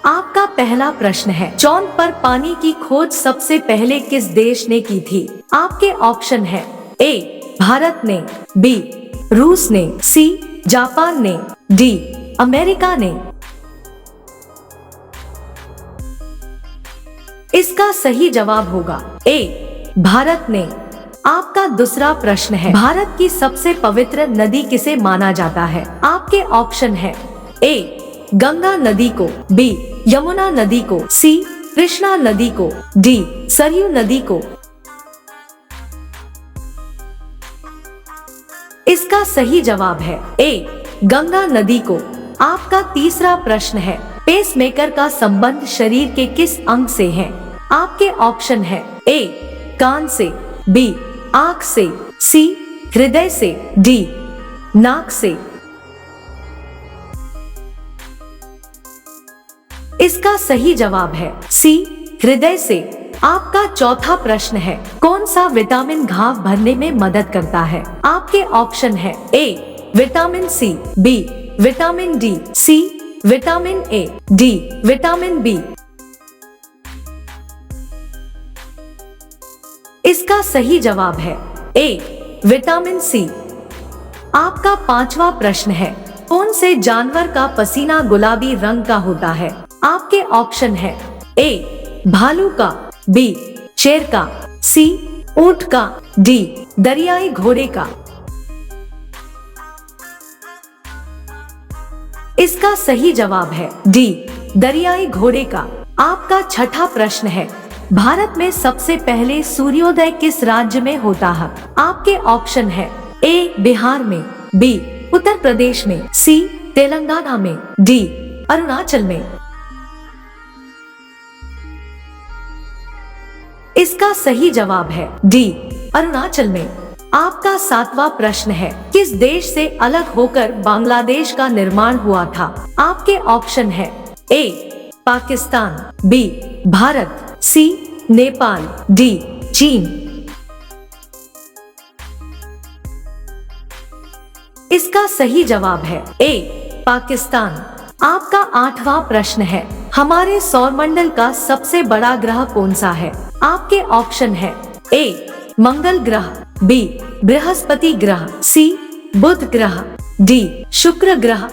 आपका पहला प्रश्न है, चांद पर पानी की खोज सबसे पहले किस देश ने की थी? आपके ऑप्शन है ए भारत ने, बी रूस ने, सी जापान ने, डी अमेरिका ने। इसका सही जवाब होगा ए भारत ने। आपका दूसरा प्रश्न है, भारत की सबसे पवित्र नदी किसे माना जाता है? आपके ऑप्शन है ए गंगा नदी को, बी यमुना नदी को, सी कृष्णा नदी को, डी सरयू नदी को। इसका सही जवाब है ए गंगा नदी को। आपका तीसरा प्रश्न है, पेसमेकर का संबंध शरीर के किस अंग से है? आपके ऑप्शन है ए कान से, बी आंख से, सी हृदय से, डी नाक से। इसका सही जवाब है सी हृदय से। आपका चौथा प्रश्न है, कौन सा विटामिन घाव भरने में मदद करता है? आपके ऑप्शन है A vitamin C, B vitamin D, C vitamin A, D vitamin B. इसका सही जवाब है ए विटामिन सी। आपका पांचवा प्रश्न है, कौन से जानवर का पसीना गुलाबी रंग का होता है? आपके ऑप्शन है ए भालू का, बी शेर का, सी ऊंट का, डी दरियाई घोड़े का। इसका सही जवाब है डी दरियाई घोड़े का। आपका छठा प्रश्न है, भारत में सबसे पहले सूर्योदय किस राज्य में होता है? आपके ऑप्शन है ए बिहार में, बी उत्तर प्रदेश में, सी तेलंगाना में, डी अरुणाचल में। इसका सही जवाब है डी अरुणाचल में। आपका सातवां प्रश्न है, किस देश से अलग होकर बांग्लादेश का निर्माण हुआ था? आपके ऑप्शन है ए पाकिस्तान, बी भारत, सी नेपाल, डी चीन। इसका सही जवाब है ए पाकिस्तान। आपका आठवां प्रश्न है, हमारे सौरमंडल का सबसे बड़ा ग्रह कौन सा है? आपके ऑप्शन है ए मंगल ग्रह, बी बृहस्पति ग्रह, सी बुध ग्रह, डी शुक्र ग्रह।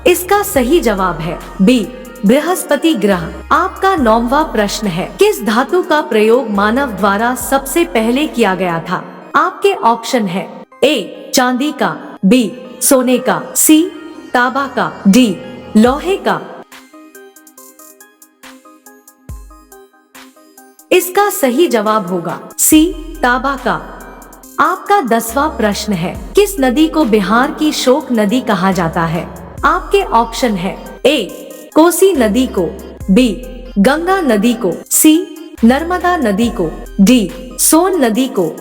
इसका सही जवाब है बी बृहस्पति ग्रह। आपका नौवां प्रश्न है, किस धातु का प्रयोग मानव द्वारा सबसे पहले किया गया था? आपके ऑप्शन है ए चांदी का, बी सोने का, सी तांबा का, डी लोहे का। इसका सही जवाब होगा सी तांबा का। आपका 10वां प्रश्न है, किस नदी को बिहार की शोक नदी कहा जाता है? आपके ऑप्शन है ए कोसी नदी को, बी गंगा नदी को, सी नर्मदा नदी को, डी सोन नदी को।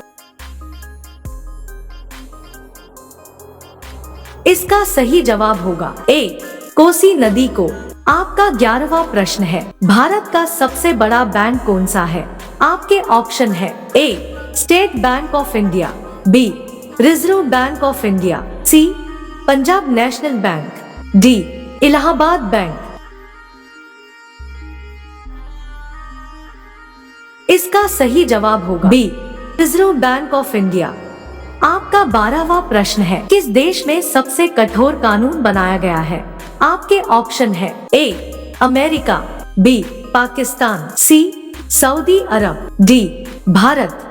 इसका सही जवाब होगा ए कोसी नदी को। आपका 11वां प्रश्न है, भारत का सबसे बड़ा बैंक कौन सा है? आपके ऑप्शन है A State Bank of India, B Reserve Bank of India, C Punjab National Bank, D Allahabad Bank. इसका सही जवाब होगा B Reserve Bank of India. आपका 12वां प्रश्न है, किस देश में सबसे कठोर कानून बनाया गया है? आपके ऑप्शन है A America, B Pakistan, C Saudi Arab, D Bharat.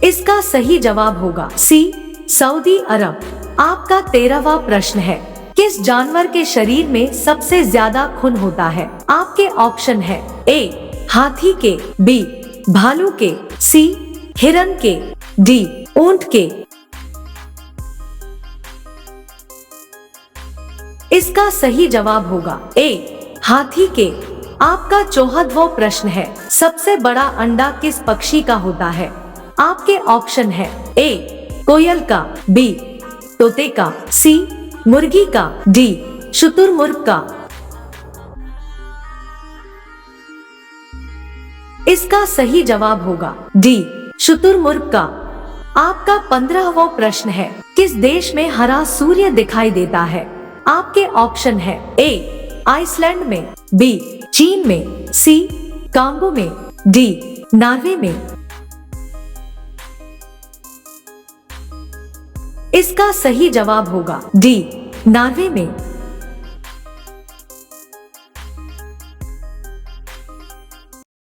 इसका सही जवाब होगा सी सऊदी अरब। आपका 13वां प्रश्न है, किस जानवर के शरीर में सबसे ज्यादा खून होता है? आपके ऑप्शन है ए हाथी के, बी भालू के, सी हिरन के, डी ऊंट के। इसका सही जवाब होगा ए हाथी के। आपका 14वां प्रश्न है, सबसे बड़ा अंडा किस पक्षी का होता है? आपके ऑप्शन है ए कोयल का, बी तोते का, सी मुर्गी का, डी शुतुरमुर्ग का। इसका सही जवाब होगा डी शुतुरमुर्ग का। आपका 15वां प्रश्न है, किस देश में हरा सूर्य दिखाई देता है? आपके ऑप्शन है ए आइसलैंड में, बी चीन में, सी कांगो में, डी नॉर्वे में। इसका सही जवाब होगा डी नॉर्वे में।